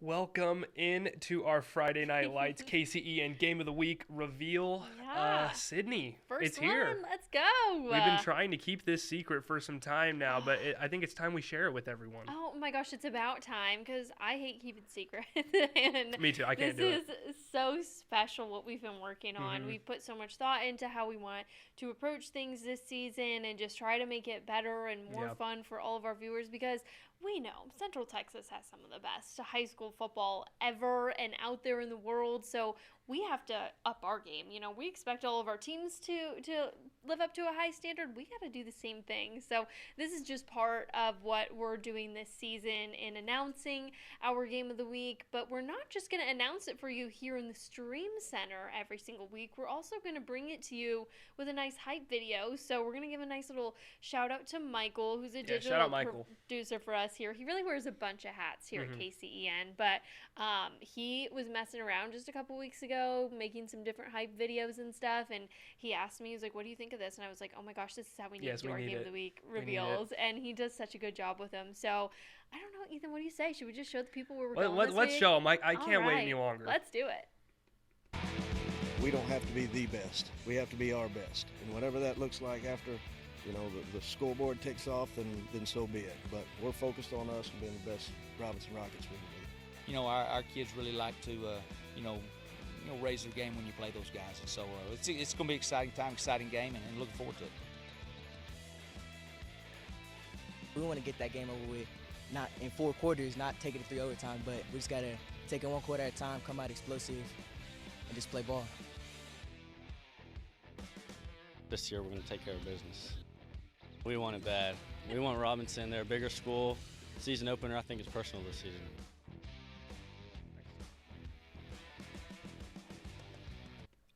Welcome in to our Friday Night Lights KCEN Game of the Week reveal. Yeah. Sydney, First it's here. one. Let's go. We've been trying to keep this secret for some time now, but I think it's time we share it with everyone. Oh my gosh, it's about time because I hate keeping secrets. And Me too. I can't do this it. is so special what we've been working on. Hmm. We've put so much thought into how we want to approach things this season and just try to make it better and more Yeah. fun for all of our viewers because we know Central Texas has some of the best high school football ever and out there in the world. So we have to up our game. We expect all of our teams to live up to a high standard. We got to do the same thing. So this is just part of what we're doing this season in announcing our game of the week. But we're not just going to announce it for you here in the Stream Center every single week. We're also going to bring it to you with a nice hype video. So we're going to give a nice little shout out to Michael, who's a Yeah, digital shout out Michael. producer for us here. He really wears a bunch of hats here at Mhm. KCEN, but he was messing around just a couple weeks ago, making some different hype videos and stuff, and he asked me, he was like, what do you think of this? And I was like, oh my gosh, this is how we need Yes, to do we our need Game of it. the Week We need it. reveals, and he does such a good job with them. So, I don't know, Ethan, what do you say? Should we just show the people where we're going this Let's week? show them. I All can't wait right, any longer. Let's do it. We don't have to be the best. We have to be our best. And whatever that looks like after, the scoreboard takes off, then so be it. But we're focused on us and being the best Robinson Rockets we can be. Our kids really like to, raise their game when you play those guys. And so it's going to be an exciting time, exciting game, and looking forward to it. We want to get that game over with, not in 4 quarters, not take it to 3 overtime, but we just got to take it 1 quarter at a time, come out explosive, and just play ball. This year we're going to take care of business. We want it bad. We want Robinson. They're a bigger school. Season opener, I think, is personal this season.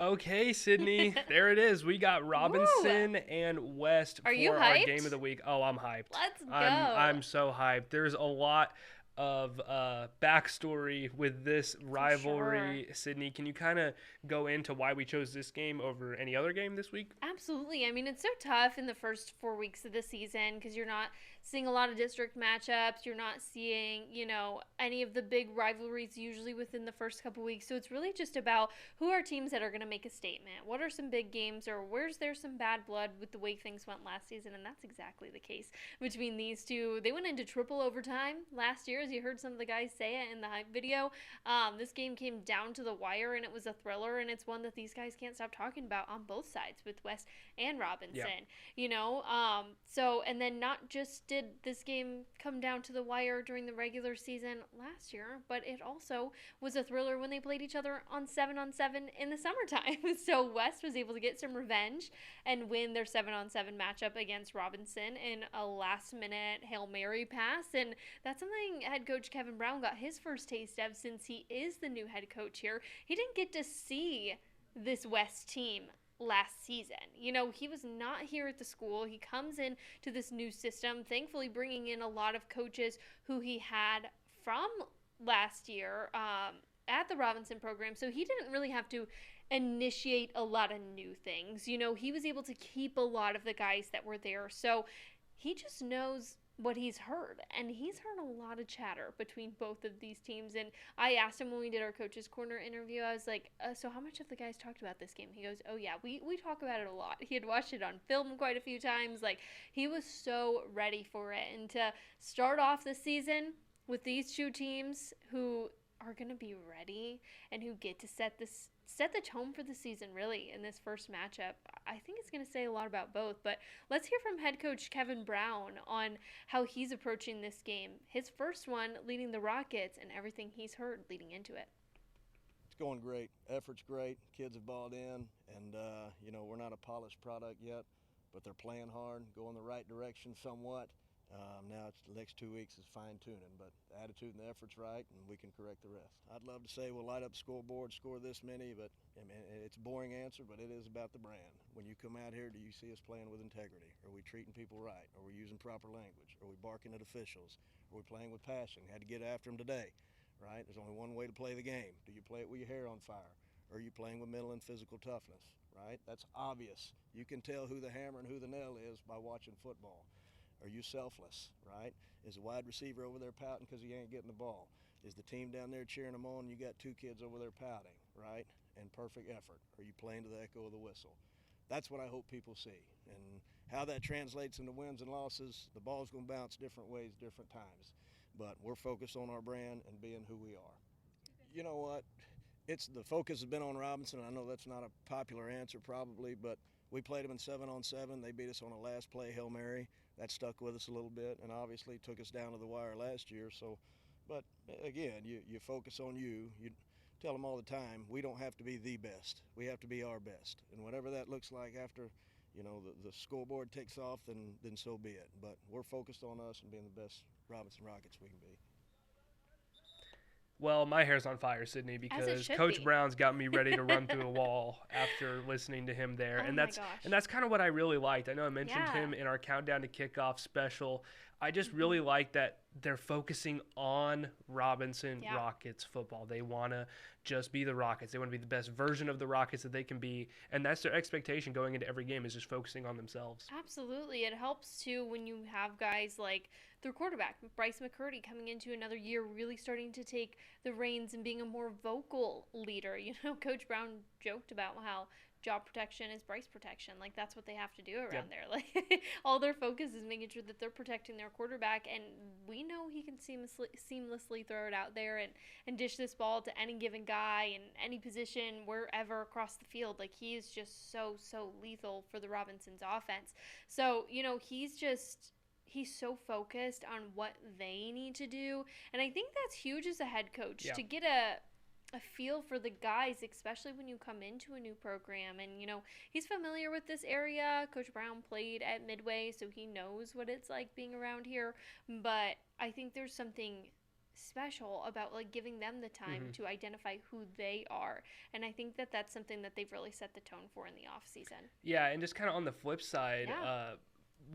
Okay, Sydney, there it is. We got Robinson and West Are for you our hyped? Game of the Week. Oh, I'm hyped. Let's go. I'm so hyped. There's a lot of backstory with this rivalry. sure. Sydney, can you kind of go into why we chose this game over any other game this week? Absolutely. I mean, it's so tough in the first 4 weeks of the season because you're not seeing a lot of district matchups. You're not seeing, any of the big rivalries usually within the first couple weeks. So it's really just about who are teams that are going to make a statement. What are some big games, or where's there some bad blood with the way things went last season? And that's exactly the case between these two. They went into triple overtime last year, as you heard some of the guys say it in the hype video. This game came down to the wire, and it was a thriller, and it's one that these guys can't stop talking about on both sides with West and Robinson. And then not just did this game come down to the wire during the regular season last year, but it also was a thriller when they played each other on 7-on-7 in the summertime. So West was able to get some revenge and win their 7-on-7 matchup against Robinson in a last-minute Hail Mary pass, and that's something head coach Kevin Brown got his first taste of since he is the new head coach here. He didn't get to see this West team last season. He was not here at the school. He comes in to this new system, thankfully bringing in a lot of coaches who he had from last year at the Robinson program. So he didn't really have to initiate a lot of new things. He was able to keep a lot of the guys that were there. So he just knows what he's heard, and he's heard a lot of chatter between both of these teams. And I asked him when we did our Coach's Corner interview, I was like, so how much have the guys talked about this game? He goes, oh yeah, we talk about it a lot. He had watched it on film quite a few times. Like, he was so ready for it. And to start off the season with these two teams who are going to be ready and who get to set the tone for the season, really, in this first matchup, I think it's going to say a lot about both. But let's hear from head coach Kevin Brown on how he's approaching this game. His first one leading the Rockets and everything he's heard leading into it. It's going great. Effort's great. Kids have bought in, and, we're not a polished product yet, but they're playing hard, going the right direction somewhat. Now it's the next 2 weeks is fine-tuning, but the attitude and the effort's right, and we can correct the rest. I'd love to say we'll light up the scoreboard, score this many, but it's a boring answer, but it is about the brand. When you come out here, do you see us playing with integrity? Are we treating people right? Are we using proper language? Are we barking at officials? Are we playing with passion? Had to get after them today, right? There's only one way to play the game. Do you play it with your hair on fire? Or are you playing with mental and physical toughness, right? That's obvious. You can tell who the hammer and who the nail is by watching football. Are you selfless, right? Is a wide receiver over there pouting because he ain't getting the ball? Is the team down there cheering them on? You got 2 kids over there pouting, right? And perfect effort. Are you playing to the echo of the whistle? That's what I hope people see. And how that translates into wins and losses, the ball's going to bounce different ways, different times. But we're focused on our brand and being who we are. You know what? The focus has been on Robinson. I know that's not a popular answer probably, but we played them in 7-on-7. They beat us on a last play Hail Mary. That stuck with us a little bit and obviously took us down to the wire last year. So, but again, you focus on you. You tell them all the time, we don't have to be the best. We have to be our best. And whatever that looks like after, the scoreboard takes off, then so be it. But we're focused on us and being the best Robinson Rockets we can be. Well, my hair's on fire, Sydney, because Coach Brown's got me ready to run through a wall after listening to him there. Oh and my that's gosh. and that's kind of what I really liked. I know I mentioned him in our countdown to kickoff special. I just really like that they're focusing on Robinson Rockets football. They want to just be the Rockets. They want to be the best version of the Rockets that they can be, and that's their expectation going into every game, is just focusing on themselves. Absolutely. It helps, too, when you have guys like their quarterback, Bryce McCurdy, coming into another year really starting to take the reins and being a more vocal leader. Coach Brown joked about how job protection is Bryce protection. Like, that's what they have to do around there. Like, all their focus is making sure that they're protecting their quarterback, and we know he can seamlessly throw it out there and dish this ball to any given guy in any position, wherever across the field. Like, he is just so lethal for the Robinsons offense. So, he's so focused on what they need to do, and I think that's huge as a head coach to get a feel for the guys, especially when you come into a new program. And, he's familiar with this area. Coach Brown played at Midway, so he knows what it's like being around here. But I think there's something special about, like, giving them the time to identify who they are. And I think that that's something that they've really set the tone for in the off season. Yeah, and just kind of on the flip side,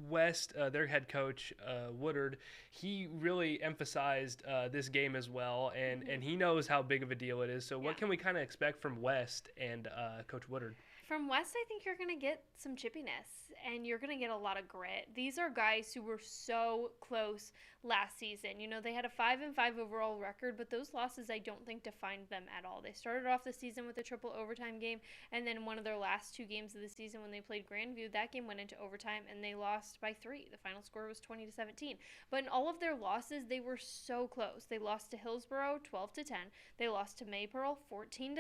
West, their head coach, Woodard, he really emphasized this game as well, and he knows how big of a deal it is. So what can we kind of expect from West and Coach Woodard? From West, I think you're going to get some chippiness, and you're going to get a lot of grit. These are guys who were so close last season. They had a 5-5 overall record, but those losses I don't think defined them at all. They started off the season with a triple overtime game, and then one of their last 2 games of the season when they played Grandview, that game went into overtime, and they lost by 3. The final score was 20-17. But in all of their losses, they were so close. They lost to Hillsborough 12-10. They lost to Maypearl 14-6.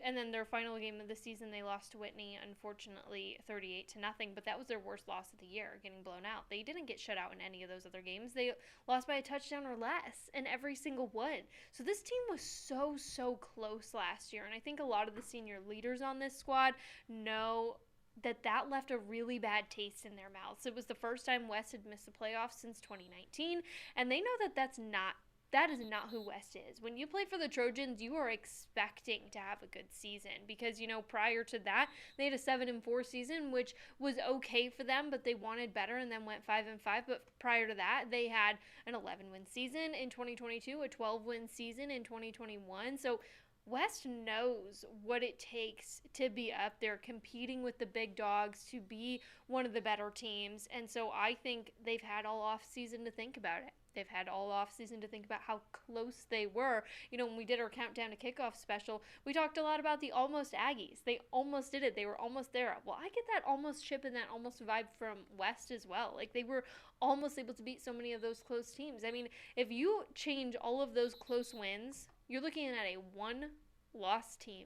And then their final game of the season, they lost to Whitney, unfortunately, 38-0. But that was their worst loss of the year, getting blown out. They didn't get shut out in any of those other games. They lost by a touchdown or less in every single one. So this team was so close last year. And I think a lot of the senior leaders on this squad know that left a really bad taste in their mouths. It was the first time West had missed the playoffs since 2019. And they know that that is not who West is. When you play for the Trojans, you are expecting to have a good season because, prior to that, they had a 7-4 season, which was okay for them, but they wanted better and then went 5-5. But prior to that, they had an 11-win season in 2022, a 12-win season in 2021. So West knows what it takes to be up there competing with the big dogs, to be one of the better teams. And so I think they've had all off season to think about it. They've had all off season to think about how close they were. When we did our countdown to kickoff special, we talked a lot about the almost Aggies. They almost did it. They were almost there. Well, I get that almost chip and that almost vibe from West as well. Like, they were almost able to beat so many of those close teams. I mean, if you change all of those close wins, you're looking at a 1-loss team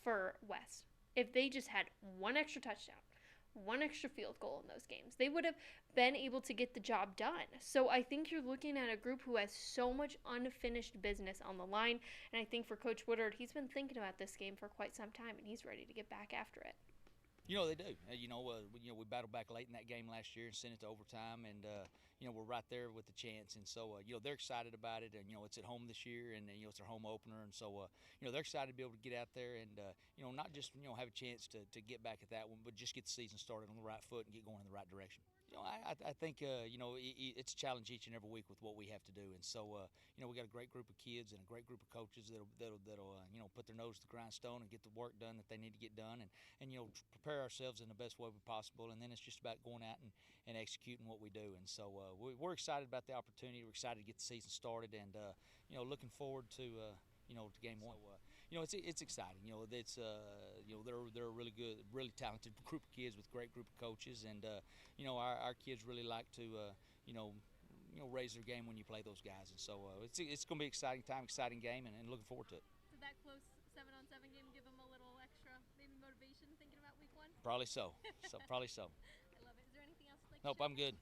for West. If they just had one extra touchdown, one extra field goal in those games, they would have been able to get the job done. So I think you're looking at a group who has so much unfinished business on the line. And I think for Coach Woodard, he's been thinking about this game for quite some time, and he's ready to get back after it. They do. We battled back late in that game last year and sent it to overtime, and we're right there with the chance. And so, they're excited about it, and it's at home this year, and it's their home opener, and so they're excited to be able to get out there and not just have a chance to get back at that one, but just get the season started on the right foot and get going in the right direction. I think it's a challenge each and every week with what we have to do, and so we got a great group of kids and a great group of coaches that'll put their nose to the grindstone and get the work done that they need to get done, and prepare ourselves in the best way possible, and then it's just about going out and executing what we do, and so we're excited about the opportunity. We're excited to get the season started, and looking forward to to game one. So, it's exciting. They're a really good, really talented group of kids with a great group of coaches, and our kids really like to raise their game when you play those guys, and so it's going to be exciting time, exciting game, and looking forward to it. Did that close 7-on-7 game give them a little extra maybe motivation thinking about week one? Probably so. Probably so. I love it. Is there anything else you'd like Nope, to share? I'm good.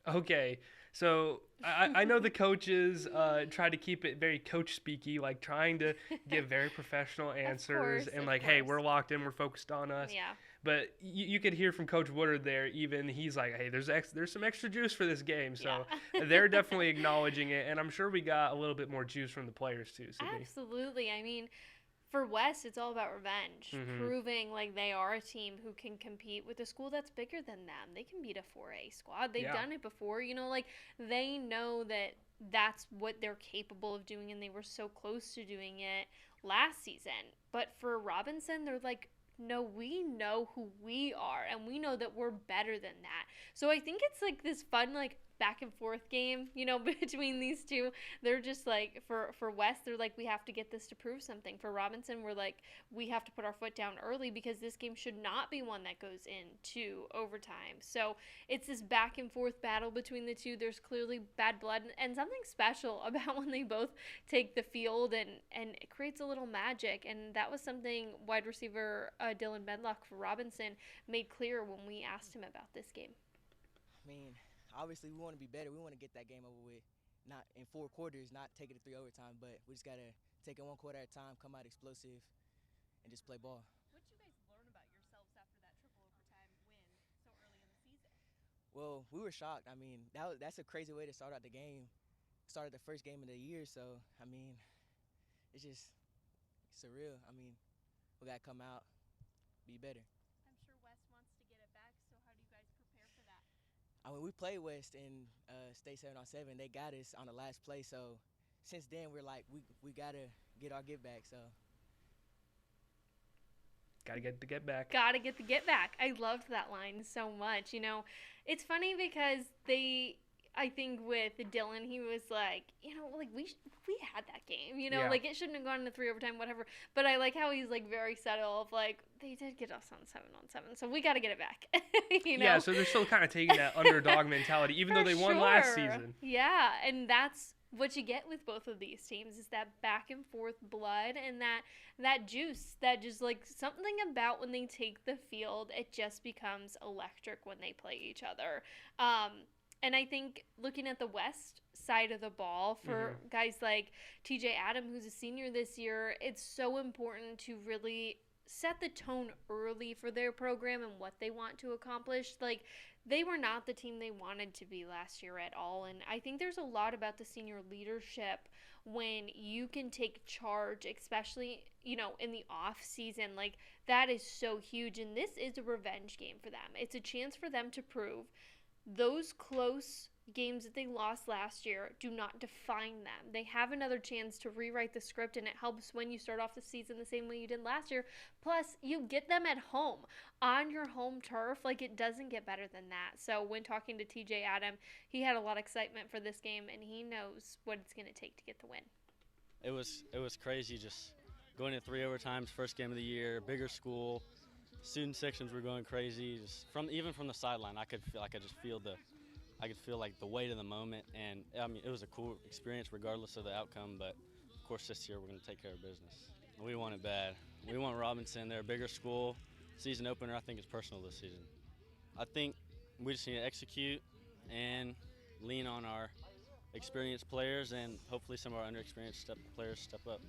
Okay, so I know the coaches try to keep it very coach speaky, like trying to give very professional answers and like, hey, we're locked in, we're focused on us. Yeah. But you could hear from Coach Woodard there, even he's like, hey, there's some extra juice for this game. So they're definitely acknowledging it, and I'm sure we got a little bit more juice from the players too. Sydney. Absolutely. I mean, for West, it's all about revenge, proving like they are a team who can compete with a school that's bigger than them. They can beat a 4A squad. They've done it before. Like they know that that's what they're capable of doing, and they were so close to doing it last season. But for Robinson, they're like, no, we know who we are, and we know that we're better than that. So I think it's like this fun, like, back and forth game, between these two.Ey're just like, for West, they're like, we have to get this to prove something. For Robinson, we're like, we have to put our foot down early because this game should not be one that goes into overtime. So it's this back and forth battle between the two. There's clearly bad blood and something special about when they both take the field, and it creates a little magic. And that was something wide receiver Dylan Medlock for Robinson made clear when we asked him about this game. I mean, obviously we want to be better. We want to get that game over with, not in 4 quarters, not take it to 3 overtime, but we just got to take it 1 quarter at a time, come out explosive, and just play ball. What did you guys learn about yourselves after that triple overtime win so early in the season? Well, we were shocked. I mean, that's a crazy way to start out the game. Started the first game of the year, so, I mean, it's just surreal. I mean, we got to come out, be better. I'm sure West wants to get it back, so how do you guys prepare for that? I mean, we played West in state 7-on-7. They got us on the last play, so since then we're like, we got to get our get back, so. Got to get the get back. Got to get the get back. I loved that line so much. It's funny because I think with Dylan, he was like, like we had that game, like it shouldn't have gone into 3 overtime, whatever. But I like how he's like very subtle of like, they did get us on 7-on-7, so we got to get it back. Yeah, so they're still kind of taking that underdog mentality, even though they won last season. Yeah, and that's what you get with both of these teams is that back and forth blood and that juice, that just like something about when they take the field, it just becomes electric when they play each other. And I think looking at the West side of the ball for guys like TJ Adam, who's a senior this year, it's so important to really set the tone early for their program and what they want to accomplish. Like, they were not the team they wanted to be last year at all. And I think there's a lot about the senior leadership when you can take charge, especially, in the off season. Like, that is so huge. And this is a revenge game for them. It's a chance for them to prove those close games that they lost last year do not define them. They have another chance to rewrite the script, and it helps when you start off the season the same way you did last year. Plus, you get them at home, on your home turf. Like, it doesn't get better than that. So when talking to TJ Adam, he had a lot of excitement for this game, and he knows what it's going to take to get the win. It was crazy just going to 3 overtimes, first game of the year, bigger school. Student sections were going crazy. Just even from the sideline, I could feel like the weight of the moment, and I mean it was a cool experience regardless of the outcome. But of course, this year we're going to take care of business. We want it bad. We want Robinson. They're a bigger school. Season opener, I think, is personal this season. I think we just need to execute and lean on our experienced players, and hopefully some of our underexperienced players step up.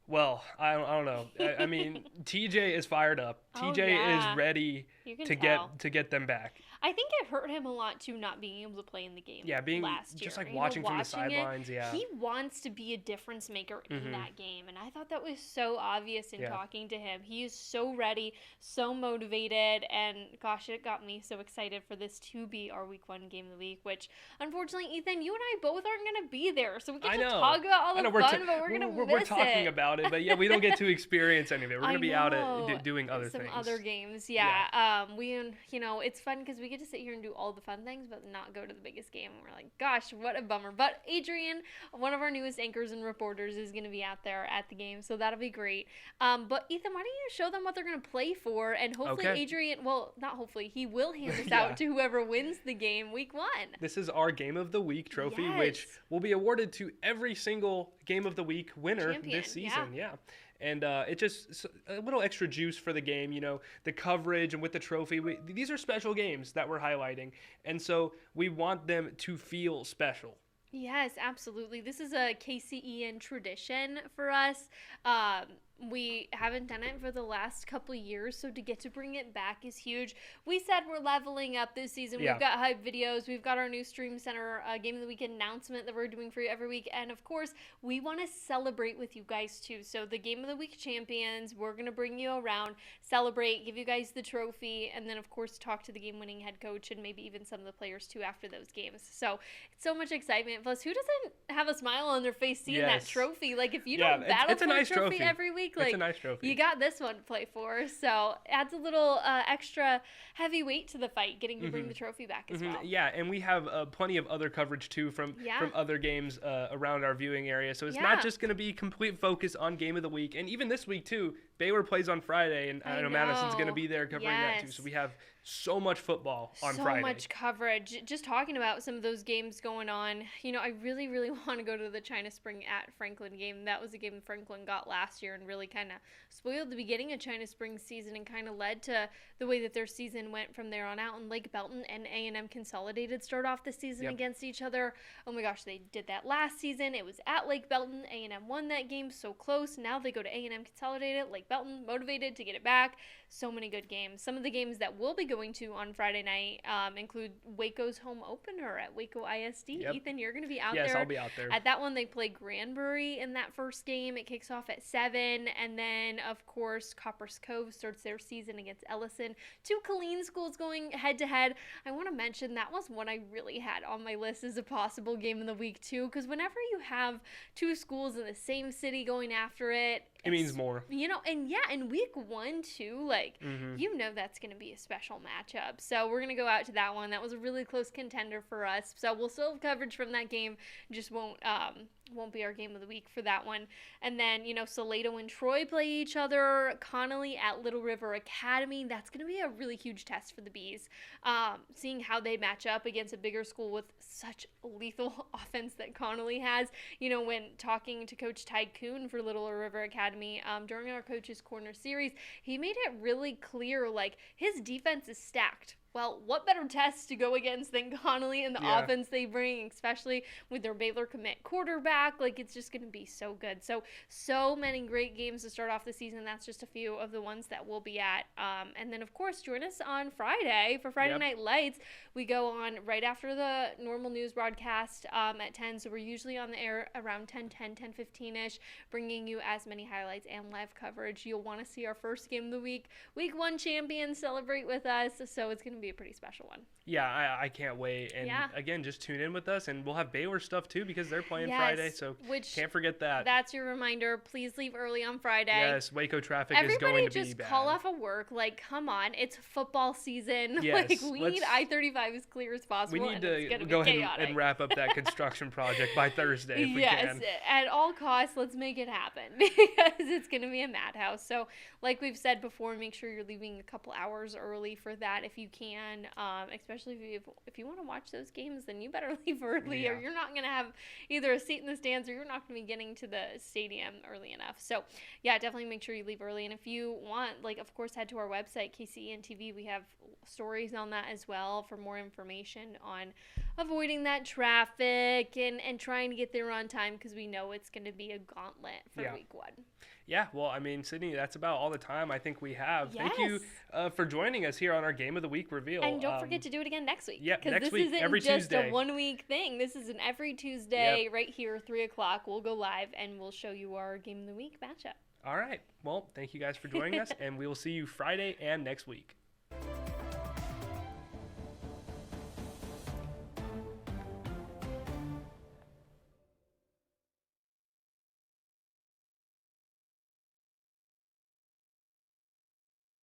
Well, I don't know. I mean, TJ is fired up. TJ is ready to get them back. I think it hurt him a lot too, not being able to play in the game. Yeah, being last year. just like watching from the sidelines. Yeah, he wants to be a difference maker in that game, and I thought that was so obvious in talking to him. He is so ready, so motivated, and gosh, it got me so excited for this to be our week 1 game of the week. Which, unfortunately, Ethan, you and I both aren't going to be there, so we get to talk about all the fun, but we're going to miss it. We're talking about it, but yeah, we don't get to experience any of it. We're going to be out at doing other things. Some other games, yeah. It's fun because we get to sit here and do all the fun things, but not go to the biggest game. And we're like, gosh, what a bummer. But Adrian, one of our newest anchors and reporters, is going to be out there at the game, so that'll be great. But Ethan, why don't you show them what they're going to play for, and hopefully Adrian, well, not hopefully, he will hand this out to whoever wins the game week 1. This is our Game of the Week trophy, which will be awarded to every single Game of the Week winner this season. Yeah. And it's just a little extra juice for the game, the coverage and with the trophy. These are special games that we're highlighting, and so we want them to feel special. Yes, absolutely. This is a KCEN tradition for us. We haven't done it for the last couple of years, so to get to bring it back is huge. We said we're leveling up this season. We've got hype videos. We've got our new Stream Center Game of the Week announcement that we're doing for you every week. And, of course, we want to celebrate with you guys, too. So the Game of the Week champions, we're going to bring you around, celebrate, give you guys the trophy, and then, of course, talk to the game-winning head coach and maybe even some of the players, too, after those games. So it's so much excitement. Plus, who doesn't have a smile on their face seeing that trophy? Like, if you don't battle for a nice trophy every week, like, it's a nice trophy. You got this one to play for, so adds a little extra heavy weight to the fight, getting to bring the trophy back as well. Yeah, and we have plenty of other coverage too from other games around our viewing area, so it's not just going to be complete focus on Game of the Week. And even this week too, Baylor plays on Friday, and I know Madison's going to be there covering that too. So we have so much football on Friday. So much coverage. Just talking about some of those games going on, I really, really want to go to the China Spring at Franklin game. That was a game Franklin got last year and really kind of spoiled the beginning of China Spring season and kind of led to the way that their season went from there on out. And Lake Belton and A&M Consolidated start off the season against each other. Oh my gosh, they did that last season. It was at Lake Belton. A&M won that game so close. Now they go to A&M Consolidated. Lake Belton motivated to get it back. So many good games. Some of the games that we'll be going to on Friday night include Waco's home opener at Waco ISD. Ethan, you're going to be out there. Yes, I'll be out there. At that one, they play Granbury in that first game. It kicks off at 7. And then, of course, Copper's Cove starts their season against Ellison. 2 Killeen schools going head-to-head. I want to mention that was one I really had on my list as a possible game of the week, too, because whenever you have 2 schools in the same city going after it, it means more. And in week 1, too, that's going to be a special matchup. So we're going to go out to that one. That was a really close contender for us. So we'll still have coverage from that game. Just won't be our game of the week for that one. And then, Salado and Troy play each other. Connolly at Little River Academy. That's going to be a really huge test for the Bees. Seeing how they match up against a bigger school with such lethal offense that Connolly has. When talking to Coach Ty Kuhn for Little River Academy during our Coach's Corner series, he made it really clear, his defense is stacked. Well, what better test to go against than Connolly and the offense they bring, especially with their Baylor commit quarterback. It's just going to be so good. So many great games to start off the season. That's just a few of the ones that we'll be at. And then, of course, join us on Friday for Friday Night Lights. We go on right after the normal news broadcast at 10. So we're usually on the air around 10:10, 10:15-ish, bringing you as many highlights and live coverage. You'll want to see our first game of the week. Week 1 champions celebrate with us. So it's going to be a pretty special one. Yeah, I can't wait. And again, just tune in with us, and we'll have Baylor stuff too because they're playing Friday, so can't forget that. That's your reminder. Please leave early on Friday. Yes, Waco traffic is going to be bad. Everybody just call off of work. Come on, it's football season. Yes, we need I-35 as clear as possible. We need to go ahead and wrap up that construction project by Thursday if we can. Yes, at all costs, let's make it happen because it's going to be a madhouse. So, like we've said before, make sure you're leaving a couple hours early for that if you can. Especially if you want to watch those games, then you better leave early, or you're not going to have either a seat in the stands, or you're not going to be getting to the stadium early enough. So, definitely make sure you leave early. And if you want, of course, head to our website, KCEN TV. We have stories on that as well for more information on avoiding that traffic and trying to get there on time because we know it's going to be a gauntlet for week 1. Yeah, well, I mean, Sydney, that's about all the time I think we have. Yes. Thank you for joining us here on our Game of the Week reveal. And don't forget to do it again next week. Yeah, next week, every Tuesday. This isn't just a 1-week thing. This is an every Tuesday right here, 3 o'clock. We'll go live, and we'll show you our Game of the Week matchup. All right. Well, thank you guys for joining us, and we will see you Friday and next week.